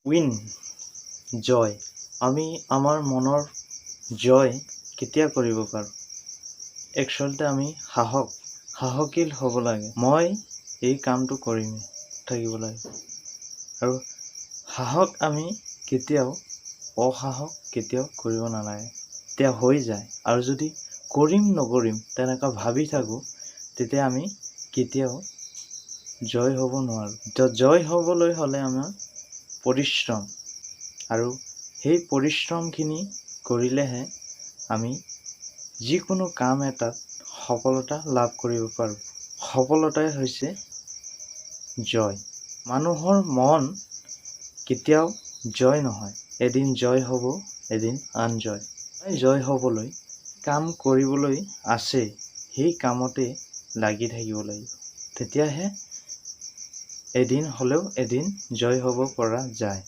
win জয় আমি আমাৰ মনৰ জয় কেতিয়া কৰিব পাৰোঁ একচুৱেলতে আমি সাহসী হ'ব লাগে মই এই কামটো কৰিমেই থাকিব লাগে আৰু সাহস আমি কেতিয়াও অসাহস কেতিয়াও কৰিব নালাগে তেতিয়া হৈ যায় আৰু যদি কৰিম নকৰিম তেনেকুৱা ভাবি থাকোঁ তেতিয়া আমি কেতিয়াও জয় হ'ব নোৱাৰোঁ জয় হ'বলৈ হ'লে আমাৰ পৰিশ্ৰম আৰু সেই পৰিশ্ৰমখিনি কৰিলেহে আমি যিকোনো কাম এটাত সফলতা লাভ কৰিব পাৰোঁ সফলতাই হৈছে জয় মানুহৰ মন কেতিয়াও জয় নহয় এদিন জয় হ'ব এদিন আনজয় জয় হ'বলৈ কাম কৰিবলৈ আছে সেই কামতে লাগি থাকিব লাগিব তেতিয়াহে এদিন হ'লেও এদিন জয় হ'ব পৰা যায়